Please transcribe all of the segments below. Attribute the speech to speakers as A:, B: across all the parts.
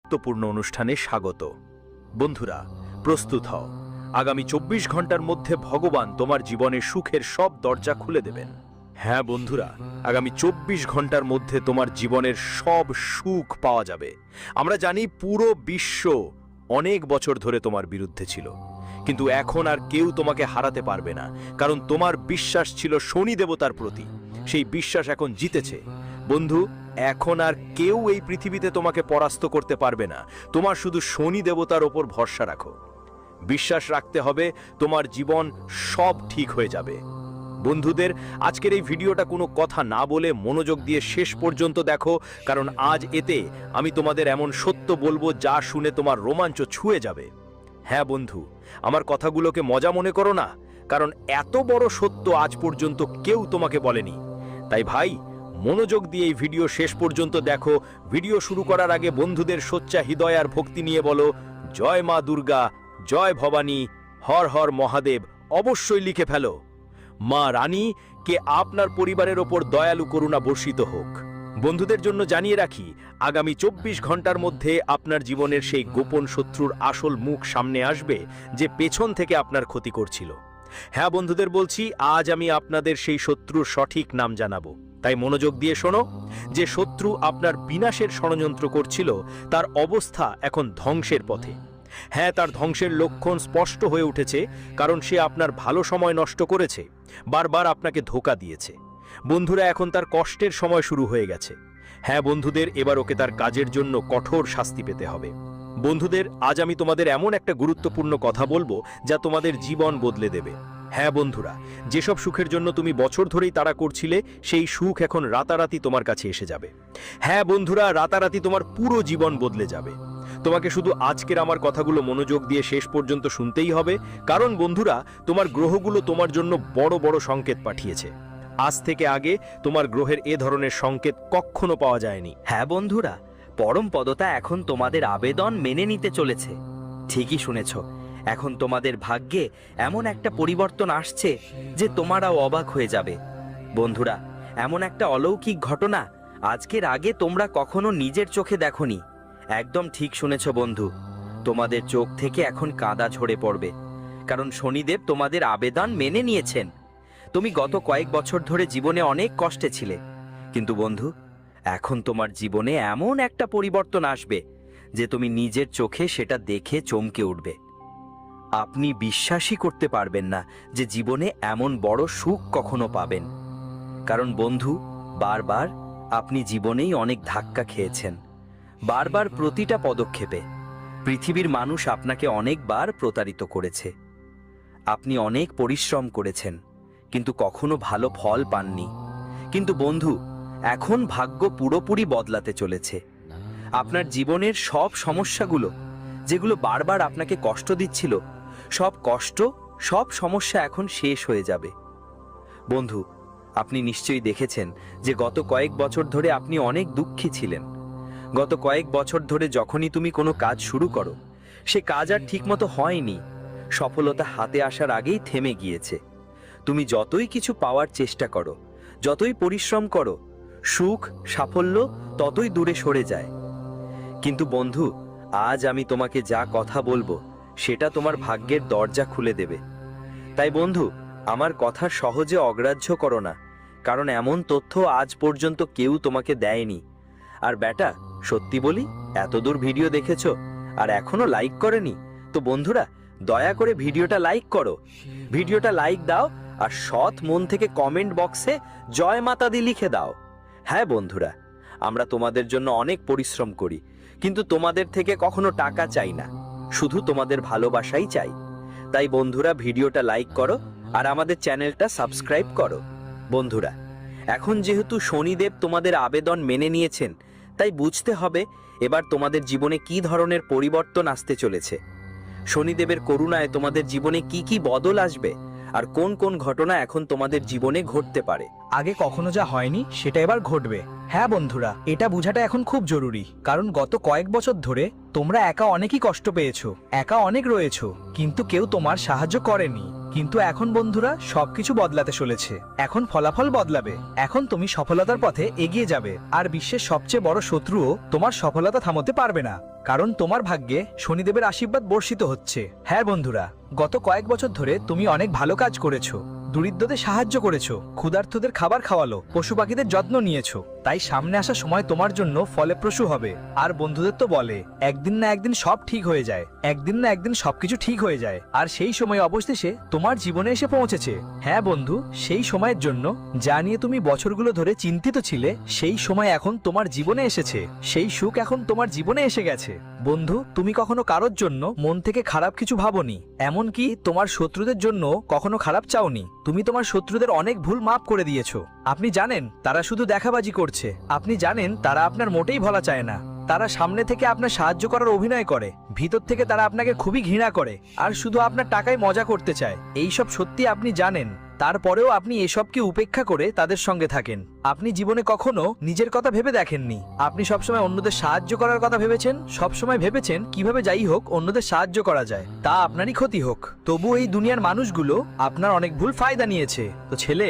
A: গুরুত্বপূর্ণ অনুষ্ঠানে স্বাগত। বন্ধুরা, প্রস্তুত হও। আগামী 24 ঘন্টার মধ্যে ভগবান তোমার জীবনের সুখের সব দরজা খুলে দেবেন। হ্যাঁ বন্ধুরা, আগামী 24 ঘন্টার মধ্যে তোমার জীবনের সব সুখ পাওয়া যাবে। আমরা জানি পুরো বিশ্ব অনেক বছর ধরে তোমার বিরুদ্ধে ছিল, কিন্তু এখন আর কেউ তোমাকে হারাতে পারবে না, কারণ তোমার বিশ্বাস ছিল শনি দেবতার প্রতি। সেই বিশ্বাস এখন জিতেছে। বন্ধু, এখন আর কেউ এই পৃথিবীতে তোমাকে পরাস্ত করতে পারবে না। তোমার শুধু শনি দেবতার ওপর ভরসা রাখো। বিশ্বাস রাখতে হবে, তোমার জীবন সব ঠিক হয়ে যাবে। বন্ধুদের, আজকের এই ভিডিওটা কোনো কথা না বলে মনোযোগ দিয়ে শেষ পর্যন্ত দেখো, কারণ আজ এতে আমি তোমাদের এমন সত্য বলবো যা শুনে তোমার রোমাঞ্চ ছুঁয়ে যাবে। হ্যাঁ বন্ধু, আমার কথাগুলোকে মজা মনে করো না, কারণ এত বড় সত্য আজ পর্যন্ত কেউ তোমাকে বলেনি। তাই ভাই, মনোযোগ দিয়ে এই ভিডিও শেষ পর্যন্ত দেখো। ভিডিও শুরু করার আগে বন্ধুদের সোচ্চা হৃদয় আর ভক্তি নিয়ে বলো, জয় মা দুর্গা, জয় ভবানী, হর হর মহাদেব অবশ্যই লিখে ফেলো। মা রানী কে আপনার পরিবারের ওপর দয়ালু করুণা বর্ষিত হোক। বন্ধুদের জন্য জানিয়ে রাখি, আগামী 24 ঘন্টার মধ্যে আপনার জীবনের সেই গোপন শত্রুর আসল মুখ সামনে আসবে, যে পেছন থেকে আপনার ক্ষতি করছিল। হ্যাঁ বন্ধুদের বলছি, আজ আমি আপনাদের সেই শত্রুর সঠিক নাম জানাবো। তাই মনোযোগ দিয়ে শোনো। যে শত্রু আপনার বিনাশের ষড়যন্ত্র করছিল, তার অবস্থা এখন ধ্বংসের পথে। হ্যাঁ, তার ধ্বংসের লক্ষণ স্পষ্ট হয়ে উঠেছে, কারণ সে আপনার ভালো সময় নষ্ট করেছে, বারবার আপনাকে ধোঁকা দিয়েছে। বন্ধুরা, এখন তার কষ্টের সময় শুরু হয়ে গেছে। হ্যাঁ বন্ধুদের, এবার ওকে তার কাজের জন্য কঠোর শাস্তি পেতে হবে। বন্ধুদের, আজ আমি তোমাদের এমন একটা গুরুত্বপূর্ণ কথা বলবো যা তোমাদের জীবন বদলে দেবে। হ্যাঁ বন্ধুরা, যেসব সুখের জন্য তুমি বছর ধরেই তাড়া করছিলে, সেই সুখ এখন রাতারাতি তোমার কাছে এসে যাবে। হ্যাঁ বন্ধুরা, রাতারাতি তোমার পুরো জীবন বদলে যাবে। তোমাকে শুধু আজকের আমার কথাগুলো মনোযোগ দিয়ে শেষ পর্যন্ত শুনতেই হবে, কারণ বন্ধুরা, তোমার গ্রহগুলো তোমার জন্য বড় বড় সংকেত পাঠিয়েছে। আজ থেকে আগে তোমার গ্রহের এ ধরনের সংকেত কখনো পাওয়া যায়নি।
B: হ্যাঁ বন্ধুরা, পরম পদতা এখন তোমাদের আবেদন মেনে নিতে চলেছে। ঠিকই শুনেছ, এখন তোমাদের ভাগ্যে এমন একটা পরিবর্তন আসছে যে তোমরাও অবাক হয়ে যাবে। বন্ধুরা, এমন একটা অলৌকিক ঘটনা আজকের আগে তোমরা কখনো নিজের চোখে দেখোনি। একদম ঠিক শুনেছ বন্ধু, তোমাদের চোখ থেকে এখন কাঁদা ঝরে পড়বে, কারণ শনিদেব তোমাদের আবেদন মেনে নিয়েছেন। তুমি গত কয়েক বছর ধরে জীবনে অনেক কষ্টে ছিলে, কিন্তু বন্ধু, এখন তোমার জীবনে এমন একটা পরিবর্তন আসবে যে তুমি নিজের চোখে সেটা দেখে চমকে উঠবে। আপনি বিশ্বাসই করতে পারবেন না যে জীবনে এমন বড় সুখ কখনো পাবেন। কারণ বন্ধু, বারবার আপনি জীবনেই অনেক ধাক্কা খেয়েছেন। বারবার প্রতিটা পদক্ষেপে পৃথিবীর মানুষ আপনাকে অনেকবার প্রতারিত করেছে। আপনি অনেক পরিশ্রম করেছেন, কিন্তু কখনো ভালো ফল পাননি। কিন্তু বন্ধু, এখন ভাগ্য পুরোপুরি বদলাতে চলেছে। আপনার জীবনের সব সমস্যাগুলো, যেগুলো বারবার আপনাকে কষ্ট দিচ্ছিল, সব কষ্ট, সব সমস্যা এখন শেষ হয়ে যাবে। বন্ধু, আপনি নিশ্চয়ই দেখেছেন যে গত কয়েক বছর ধরে আপনি অনেক দুঃখী ছিলেন। গত কয়েক বছর ধরে যখনই তুমি কোনো কাজ শুরু করো, সে কাজ আর ঠিকমতো হয়নি। সফলতা হাতে আসার আগেই থেমে গিয়েছে। তুমি যতই কিছু পাওয়ার চেষ্টা করো, যতই পরিশ্রম করো, সুখ, সাফল্য ততই দূরে সরে যায়। কিন্তু বন্ধু, আজ আমি তোমাকে যা কথা বলবো সেটা তোমার ভাগ্যের দরজা খুলে দেবে। তাই বন্ধু, আমার কথা সহজে অগ্রাহ্য করো না, কারণ এমন তথ্য আজ পর্যন্ত কেউ তোমাকে দেয়নি। আর বেটা, সত্যি বলি, এতদূর ভিডিও দেখেছো আর এখনো লাইক করেনি? তো বন্ধুরা, দয়া করে ভিডিওটা লাইক করো। ভিডিওটা লাইক দাও আর সৎ মন থেকে কমেন্ট বক্সে জয় মাতা দি লিখে দাও। হ্যাঁ বন্ধুরা, আমরা তোমাদের জন্য অনেক পরিশ্রম করি, কিন্তু তোমাদের থেকে কখনো টাকা চাই না, শুধু তোমাদের ভালোবাসাই চাই। তাই বন্ধুরা, ভিডিওটা লাইক করো আর আমাদের চ্যানেলটা সাবস্ক্রাইব করো। বন্ধুরা, এখন যেহেতু শনিদেব তোমাদের আবেদন মেনে নিয়েছেন, তাই বুঝতে হবে এবার তোমাদের জীবনে কি ধরনের পরিবর্তন আসতে চলেছে। শনিদেবের করুণায় তোমাদের জীবনে কি কি বদল আসবে, আর কোন কোন ঘটনা এখন তোমাদের জীবনে ঘটতে পারে।
C: আগে কখনো যা হয়নি সেটা এবার ঘটবে। হ্যাঁ বন্ধুরা, এটা বোঝাটা এখন খুব জরুরি, কারণ গত কয়েক বছর ধরে তোমরা একা অনেকই কষ্ট পেয়েছো, একা অনেক রয়েছো, কিন্তু কেউ তোমার সাহায্য করেনি। কিন্তু এখন বন্ধুরা সবকিছু বদলাতে চলেছে। এখন ফলাফল বদলাবে। এখন তুমি সফলতার পথে এগিয়ে যাবে, আর বিশ্বের সবচেয়ে বড় শত্রুও তোমার সফলতা থামাতে পারবে না, কারণ তোমার ভাগ্যে শনিদেবের আশীর্বাদ বর্ষিত হচ্ছে। হ্যাঁ বন্ধুরা, গত কয়েক বছর ধরে তুমি অনেক ভালো কাজ করেছো, দরিদ্রদের সাহায্য করেছো, ক্ষুধার্তদের খাবার খাওয়ালো, পশু পাখিদের যত্ন নিয়েছো। তাই সামনে আসা সময় তোমার জন্য ফলপ্রসূ হবে। আর বন্ধুদের তো বলে একদিন না একদিন সব ঠিক হয়ে যায়, একদিন না একদিন সবকিছু ঠিক হয়ে যায়। আর সেই সময় অবশেষে তোমার জীবনে এসে পৌঁছেছে। হ্যাঁ বন্ধু, সেই সময়ের জন্য যা নিয়ে তুমি বছরগুলো ধরে চিন্তিত ছিলে, সেই সময় এখন তোমার জীবনে এসেছে। সেই সুখ এখন তোমার জীবনে এসে গেছে। বন্ধু, তুমি কখনো কারোর জন্য মন থেকে খারাপ কিছু ভাবোনি, এমনকি তোমার শত্রুদের জন্য কখনো খারাপ চাওনি। তুমি তোমার শত্রুদের অনেক ভুল মাফ করে দিয়েছো। আপনি জানেন তারা শুধু দেখাবাজি করছে, আপনি জানেন তারা আপনার মোটেই ভালো চায় না। তারা সামনে থেকে আপনার সাহায্য করার অভিনয় করে, ভিতর থেকে তারা আপনাকে খুবই ঘৃণা করে, আর শুধু আপনার টাকায় মজা করতে চায়। এই সব সত্যি আপনি জানেন, তারপরেও আপনি এসবকে উপেক্ষা করে তাদের সঙ্গে থাকেন। আপনি জীবনে কখনো নিজের কথা ভেবে দেখেননি। আপনি সবসময় অন্যদের সাহায্য করার কথা ভেবেছেন, সবসময় ভেবেছেন কিভাবে যাই হোক অন্যদের সাহায্য করা যায়, তা আপনারই ক্ষতি হোক। তবু এই দুনিয়ার মানুষগুলো আপনার অনেক ভুল ফায়দা নিয়েছে। তো ছেলে,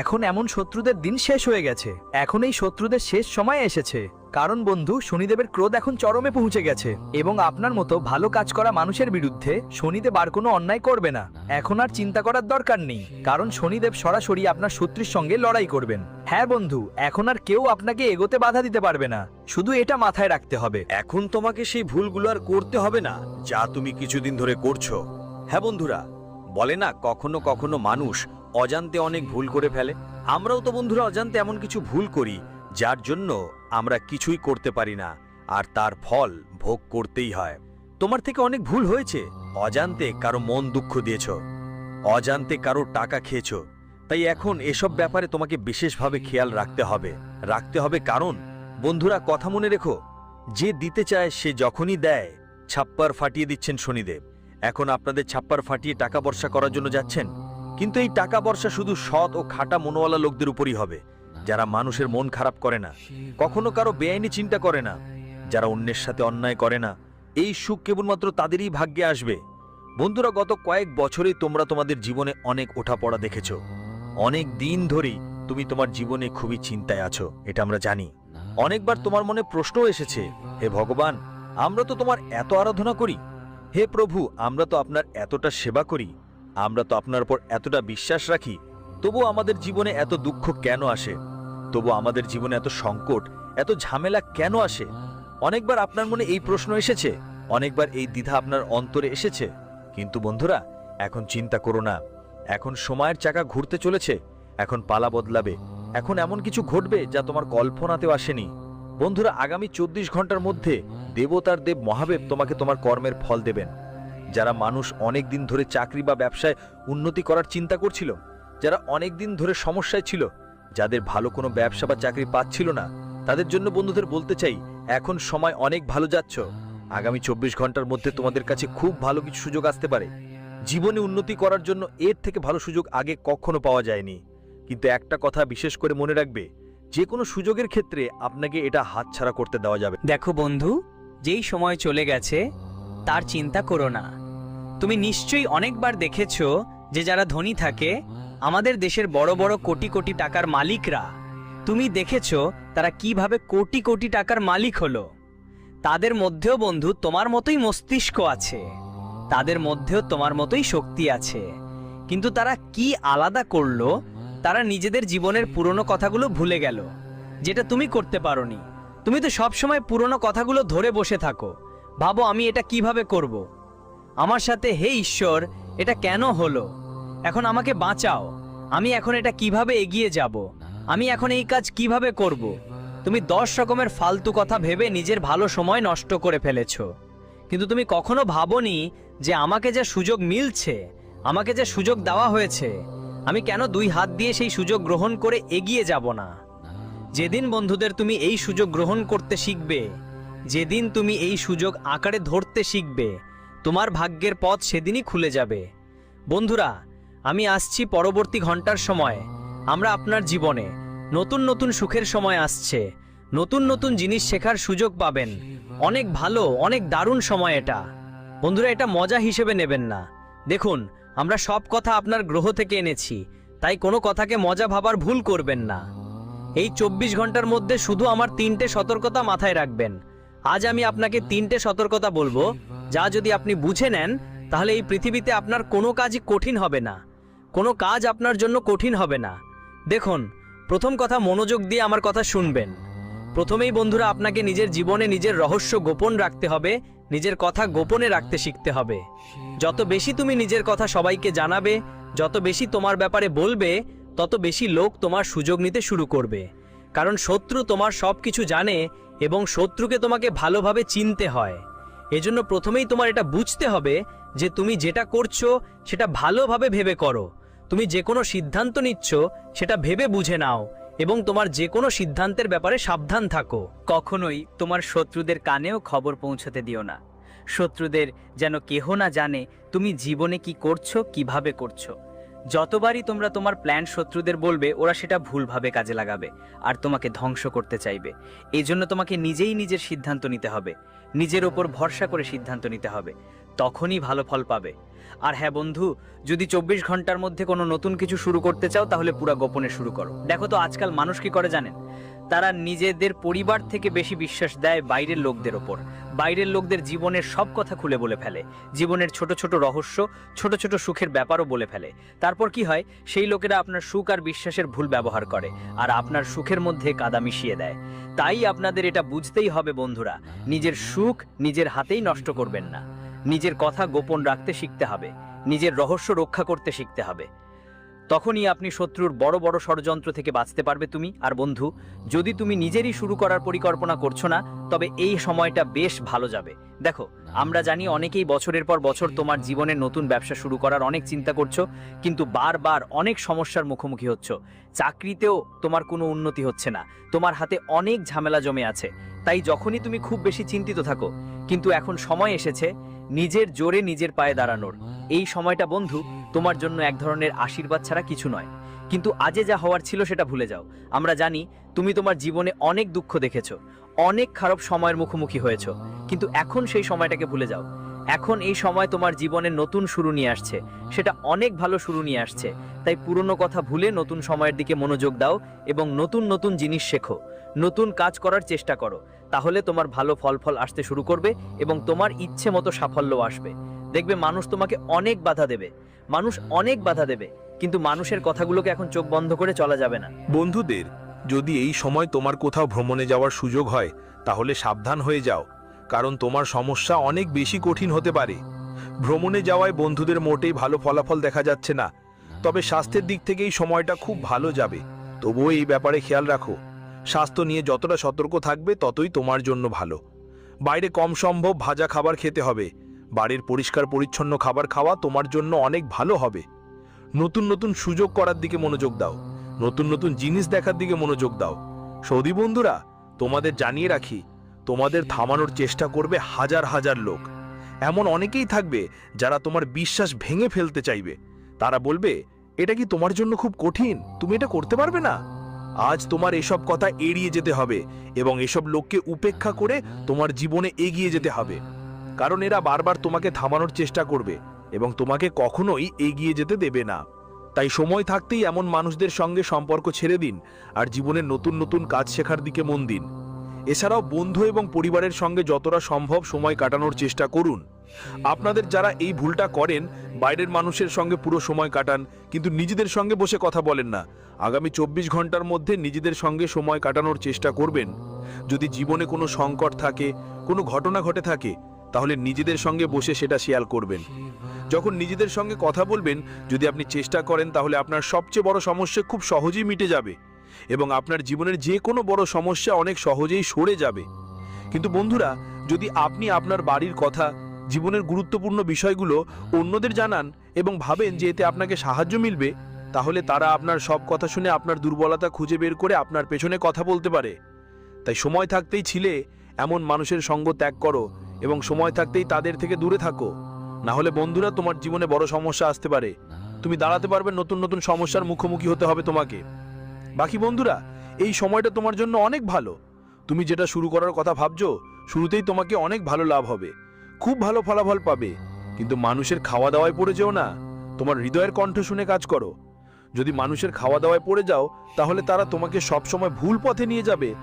C: এখন এমন শত্রুদের দিন শেষ হয়ে গেছে। এখন এই শত্রুদের শেষ সময় এসেছে। কারণ বন্ধু, শনিদেবের ক্রোধ এখন চরমে পৌঁছে গেছে, এবং আপনার মতো ভালো কাজ করা মানুষের বিরুদ্ধে শনিদেব আর কোনো অন্যায় করবে না। এখন আর চিন্তা করার দরকার নেই, কারণ শনিদেব সরাসরি আপনার শত্রুর সঙ্গে লড়াই করবেন। হ্যাঁ বন্ধু, এখন আর কেউ আপনাকে এগোতে বাধা দিতে পারবে না। শুধু এটা মাথায় রাখতে হবে।
A: এখন তোমাকে সেই ভুলগুলো আর করতে হবে না যা তুমি কিছুদিন ধরে করছো। হ্যাঁ বন্ধুরা, বলে না কখনো কখনো মানুষ অজান্তে অনেক ভুল করে ফেলে। আমরাও তো বন্ধুরা অজান্তে এমন কিছু ভুল করি যার জন্য আমরা কিছুই করতে পারি না, আর তার ফল ভোগ করতেই হয়। তোমার থেকে অনেক ভুল হয়েছে। অজান্তে কারো মন দুঃখ দিয়েছো, অজান্তে কারো টাকা খেয়েছো। তাই এখন এসব ব্যাপারে তোমাকে বিশেষভাবে খেয়াল রাখতে হবে। কারণ বন্ধুরা, কথা মনে রেখো, যে দিতে চায় সে যখনই দেয়। ছাপ্পার ফাটিয়ে দিচ্ছেন শনিদেব। এখন আপনাদের ছাপ্পার ফাটিয়ে টাকা বর্ষা করার জন্য যাচ্ছেন, কিন্তু এই টাকা বর্ষা শুধু সৎ ও খাঁটা মনোওয়ালা লোকদের উপরই হবে, যারা মানুষের মন খারাপ করে না, কখনো কারো বেআইনি চিন্তা করে না, যারা অন্যের সাথে অন্যায় করে না। এই সুখ কেবলমাত্র তাদেরই ভাগ্যে আসবে। বন্ধুরা, গত কয়েক বছরেই তোমরা তোমাদের জীবনে অনেক ওঠাপড়া দেখেছো। অনেক দিন ধরেই তুমি তোমার জীবনে খুবই চিন্তায় আছো, এটা আমরা জানি। অনেকবার তোমার মনে প্রশ্নও এসেছে, হে ভগবান, আমরা তো তোমার এত আরাধনা করি, হে প্রভু, আমরা তো আপনার এতটা সেবা করি, আমরা তো আপনার উপর এতটা বিশ্বাস রাখি, তবু আমাদের জীবনে এত দুঃখ কেন আসে? তবু আমাদের জীবনে এত সংকট, এত ঝামেলা কেন আসে? অনেকবার আপনার মনে এই প্রশ্ন এসেছে, অনেকবার এই দ্বিধা আপনার অন্তরে এসেছে। কিন্তু বন্ধুরা, এখন চিন্তা করো না। এখন সময়ের চাকা ঘুরতে চলেছে, এখন পালা বদলাবে, এখন এমন কিছু ঘটবে যা তোমার কল্পনাতেও আসেনি। বন্ধুরা, আগামী 24 ঘন্টার মধ্যে দেবতার দেব মহাদেব তোমাকে তোমার কর্মের ফল দেবেন। যারা মানুষ অনেক দিন ধরে চাকরি বা ব্যবসায় উন্নতি করার চিন্তা করছিল, যারা অনেক দিন ধরে সমস্যায় ছিল, যাদের ভালো কোনো ব্যবসা বা চাকরি পাচ্ছিল না, তাদের জন্য বন্ধুদের বলতে চাই, এখন সময় অনেক ভালো যাচ্ছ। আগামী 24 ঘন্টার মধ্যে তোমাদের কাছে খুব ভালো কিছু সুযোগ আসতে পারে। জীবনে উন্নতি করার জন্য এর থেকে ভালো সুযোগ আগে কখনো পাওয়া যায়নি। কিন্তু একটা কথা বিশেষ করে মনে রাখবে, যে কোনো সুযোগের ক্ষেত্রে আপনাকে এটা হাতছাড়া করতে দেওয়া যাবে।
D: দেখো বন্ধু, যেই সময় চলে গেছে তার চিন্তা করো না। তুমি নিশ্চয়ই অনেকবার দেখেছো যে যারা ধনী থাকে, আমাদের দেশের বড় বড় কোটি কোটি টাকার মালিকরা, তুমি দেখেছো তারা কিভাবে কোটি কোটি টাকার মালিক হলো। তাদের মধ্যেও বন্ধু তোমার মতোই মস্তিষ্ক আছে, তাদের মধ্যেও তোমার মতোই শক্তি আছে, কিন্তু তারা কি আলাদা করলো? তারা নিজেদের জীবনের পুরনো কথাগুলো ভুলে গেল, যেটা তুমি করতে পারোনি। তুমি তো সবসময় পুরনো কথাগুলো ধরে বসে থাকো, ভাবো আমি এটা কিভাবে করব, আমার সাথে হে ঈশ্বর এটা কেন হলো, এখন আমাকে বাঁচাও, আমি এখন এটা কিভাবে এগিয়ে যাব, আমি এখন এই কাজ কিভাবে করব। তুমি 10 রকমের ফালতু কথা ভেবে নিজের ভালো সময় নষ্ট করে ফেলেছো। কিন্তু তুমি কখনো ভাবোনি যে আমাকে যে সুযোগ মিলছে, আমাকে যে সুযোগ দেওয়া হয়েছে, আমি কেন 2 হাত দিয়ে সেই সুযোগ গ্রহণ করে এগিয়ে যাব না। যেদিন বন্ধুদের তুমি এই সুযোগ গ্রহণ করতে শিখবে, যেদিন তুমি এই সুযোগ আকারে ধরতে শিখবে, তোমার ভাগ্যের পথ সেদিনই খুলে যাবে। বন্ধুরা, আমি আসছি পরবর্তী ঘন্টার সময়। আমরা আপনার জীবনে নতুন নতুন সুখের সময় আসছে, নতুন নতুন জিনিস শেখার সুযোগ পাবেন। অনেক ভালো, অনেক দারুণ সময় এটা। বন্ধুরা, এটা মজা হিসেবে নেবেন না, দেখুন, আমরা সব কথা আপনার গ্রহ থেকে এনেছি, তাই কোনো কথাকে মজা ভাবার ভুল করবেন না। এই 24 ঘন্টার মধ্যে শুধু আমার 3টে সতর্কতা মাথায় রাখবেন। আজ আমি আপনাকে 3টে সতর্কতা বলবো, যা যদি আপনি বুঝে নেন তাহলে এই পৃথিবীতে আপনার কোনো কাজই কঠিন হবে না, কোনো কাজ আপনার জন্য কঠিন হবে না। দেখুন, প্রথম কথা, মনোযোগ দিয়ে আমার কথা শুনবেন। প্রথমেই বন্ধুরা, আপনাকে নিজের জীবনে নিজের রহস্য গোপন রাখতে হবে, নিজের কথা গোপনে রাখতে শিখতে হবে। যত বেশি তুমি নিজের কথা সবাইকে জানাবে, যত বেশি তোমার ব্যাপারে বলবে, তত বেশি লোক তোমার সুযোগ নিতে শুরু করবে। কারণ শত্রু তোমার সব কিছু জানে এবং শত্রুকে তোমাকে ভালোভাবে চিনতে হয়। এজন্য প্রথমেই তোমার এটা বুঝতে হবে যে তুমি যেটা করছো সেটা ভালোভাবে ভেবে করো। তুমি যে কোনো সিদ্ধান্ত নিচ্ছ সেটা ভেবে বুঝে নাও এবং তোমার যে কোনো সিদ্ধান্তের ব্যাপারে সাবধান থাকো।
E: কখনোই তোমার শত্রুদের কানেও খবর পৌঁছতে দিও না। শত্রুদের যেন কেহ না জানে তুমি জীবনে কি করছো, কিভাবে করছো। যতবারই তোমরা তোমার প্ল্যান শত্রুদের বলবে, ওরা সেটা ভুলভাবে কাজে লাগাবে আর তোমাকে ধ্বংস করতে চাইবে। এজন্য তোমাকে নিজেই নিজের সিদ্ধান্ত নিতে হবে, নিজের ওপর ভরসা করে সিদ্ধান্ত নিতে হবে, তখনই ভালো ফল পাবে। আর হ্যাঁ বন্ধু, যদি 24 ঘন্টার মধ্যে কোনো নতুন কিছু শুরু করতে চাও তাহলে পুরো গোপনে শুরু করো। দেখো তো আজকাল মানুষ কি করে জানেন? তারা নিজেদের পরিবার থেকে বেশি বিশ্বাস দেয় বাইরের লোকদের ওপর। বাইরের লোকদের জীবনের সব কথা খুলে বলে ফেলে, জীবনের ছোট ছোট রহস্য, ছোট ছোট সুখের ব্যাপারও বলে ফেলে। তারপর কি হয়? সেই লোকেরা আপনার সুখ আর বিশ্বাসের ভুল ব্যবহার করে আর আপনার সুখের মধ্যে কাদা মিশিয়ে দেয়। তাই আপনাদের এটা বুঝতেই হবে বন্ধুরা, নিজের সুখ নিজের হাতেই নষ্ট করবেন না। নিজের কথা গোপন রাখতে শিখতে হবে, নিজের রহস্য রক্ষা করতে শিখতে হবে। তখনই আপনি শত্রুর বড় বড় ষড়যন্ত্র থেকে বাঁচতে পারবে তুমি। আর বন্ধু, যদি তুমি নিজেরই শুরু করার পরিকল্পনা করছো না, তবে এই সময়টা বেশ ভালো যাবে। দেখো, আমরা জানি অনেকেই বছরের পর বছর তোমার জীবনে নতুন ব্যবসা শুরু করার অনেক চিন্তা করছো, কিন্তু বারবার অনেক সমস্যার মুখোমুখি হচ্ছ। চাকরিতেও তোমার কোনো উন্নতি হচ্ছে না, তোমার হাতে অনেক ঝামেলা জমে আছে। তাই যখনই তুমি খুব বেশি চিন্তিত থাকো, কিন্তু এখন সময় এসেছে নিজের জোরে নিজের পায়ে দাঁড়ানোর। এই সময়টা বন্ধু তোমার জন্য এক ধরনের আশীর্বাদ ছাড়া কিছু নয়। কিন্তু আজে যা হওয়ার ছিল সেটা ভুলে যাও। আমরা জানি তুমি তোমার জীবনে অনেক দুঃখ দেখেছো, অনেক খারাপ সময়ের মুখোমুখি হয়েছো, কিন্তু এখন সেই সময়টাকে ভুলে যাও। এখন এই সময় তোমার জীবনে নতুন শুরু নিয়ে আসছে, সেটা অনেক ভালো শুরু নিয়ে আসছে। তাই পুরনো কথা ভুলে নতুন সময়ের দিকে মনোযোগ দাও এবং নতুন নতুন জিনিস শেখো, নতুন কাজ করার চেষ্টা করো। তাহলে তোমার ভালো ফল আসতে শুরু করবে এবং তোমার ইচ্ছে মতো সাফল্য আসবে। দেখবে মানুষ তোমাকে অনেক বাধা দেবে, মানুষ অনেক বাধা দেবে, কিন্তু মানুষের কথাগুলোকে এখন চোখ বন্ধ করে চলা যাবে না।
F: বন্ধুদের, যদি এই সময় তোমার কোথাও ভ্রমণে যাওয়ার সুযোগ হয় তাহলে সাবধান হয়ে যাও, কারণ তোমার সমস্যা অনেক বেশি কঠিন হতে পারে। ভ্রমণে যাওয়ায় বন্ধুদের মোটেই ভালো ফলাফল দেখা যাচ্ছে না, তবে স্বাস্থ্যের দিক থেকে এই সময়টা খুব ভালো যাবে। তবুও এই ব্যাপারে খেয়াল রাখো, স্বাস্থ্য নিয়ে যতটা সতর্ক থাকবে ততই তোমার জন্য ভালো। বাইরে কম সম্ভব ভাজা খাবার খেতে হবে, বাড়ির পরিষ্কার পরিচ্ছন্ন খাবার খাওয়া তোমার জন্য অনেক ভালো হবে। নতুন নতুন সুযোগ করার দিকে মনোযোগ দাও, নতুন নতুন জিনিস দেখার দিকে মনোযোগ দাও। সৌদি বন্ধুরা, তোমাদের জানিয়ে রাখি, তোমাদের থামানোর চেষ্টা করবে হাজার হাজার লোক। এমন অনেকেই থাকবে যারা তোমার বিশ্বাস ভেঙে ফেলতে চাইবে। তারা বলবে, এটা কি তোমার জন্য খুব কঠিন, তুমি এটা করতে পারবে না। আজ তোমার এসব কথা এড়িয়ে যেতে হবে এবং এসব লোককে উপেক্ষা করে তোমার জীবনে এগিয়ে যেতে হবে, কারণ এরা বারবার তোমাকে থামানোর চেষ্টা করবে এবং তোমাকে কখনোই এগিয়ে যেতে দেবে না। তাই সময় থাকতেই এমন মানুষদের সঙ্গে সম্পর্ক ছেড়ে দিন আর জীবনের নতুন নতুন কাজ শেখার দিকে মন দিন। এছাড়াও বন্ধু এবং পরিবারের সঙ্গে যতটা সম্ভব সময় কাটানোর চেষ্টা করুন। আপনাদের যারা এই ভুলটা করেন, বাইরের মানুষের সঙ্গে পুরো সময় কাটান কিন্তু নিজেদের সঙ্গে বসে কথা বলেন না, আগামী 24 ঘন্টার মধ্যে নিজেদের সঙ্গে সময় কাটানোর চেষ্টা করবেন। যদি জীবনে কোনো সংকট থাকে, কোনো ঘটনা ঘটে থাকে, তাহলে নিজেদের সঙ্গে বসে সেটা শেয়ার করবেন। যখন নিজেদের সঙ্গে কথা বলবেন, যদি আপনি চেষ্টা করেন, তাহলে আপনার সবচেয়ে বড় সমস্যা খুব সহজেই মিটে যাবে এবং আপনার জীবনের যে কোনো বড় সমস্যা অনেক সহজেই সরে যাবে। কিন্তু বন্ধুরা, যদি আপনি আপনার বাড়ির কথা, জীবনের গুরুত্বপূর্ণ বিষয়গুলো অন্যদের জানান এবং ভাবেন যে এতে আপনাকে সাহায্য মিলবে, তাহলে তারা আপনার সব কথা শুনে আপনার দুর্বলতা খুঁজে বের করে আপনার পেছনে কথা বলতে পারে। তাই সময় থাকতেই ছিলে এমন মানুষের সঙ্গ ত্যাগ করো এবং সময় থাকতেই তাদের থেকে দূরে থাকো। না হলে বন্ধুরা, তোমার জীবনে বড় সমস্যা আসতে পারে, তুমি দাঁড়াতে পারবে, নতুন নতুন সমস্যার মুখোমুখি হতে হবে তোমাকে। বাকি বন্ধুরা, এই সময়টা তোমার জন্য অনেক ভালো। তুমি যেটা শুরু করার কথা ভাবছো, শুরুতেই তোমাকে অনেক ভালো লাভ হবে, খুব ভালো ফলাফল পাবে। কিন্তু মানুষের খাওয়া দাওয়ায় পড়ে যেও না। তোমার হৃদয়ের কণ্ঠ শুনে কাজ করো। যদি মানুষের খাওয়া দাওয়ায় পড়ে যাও তাহলে তারা তোমাকে সবসময় ভুল পথে নিয়ে যাবে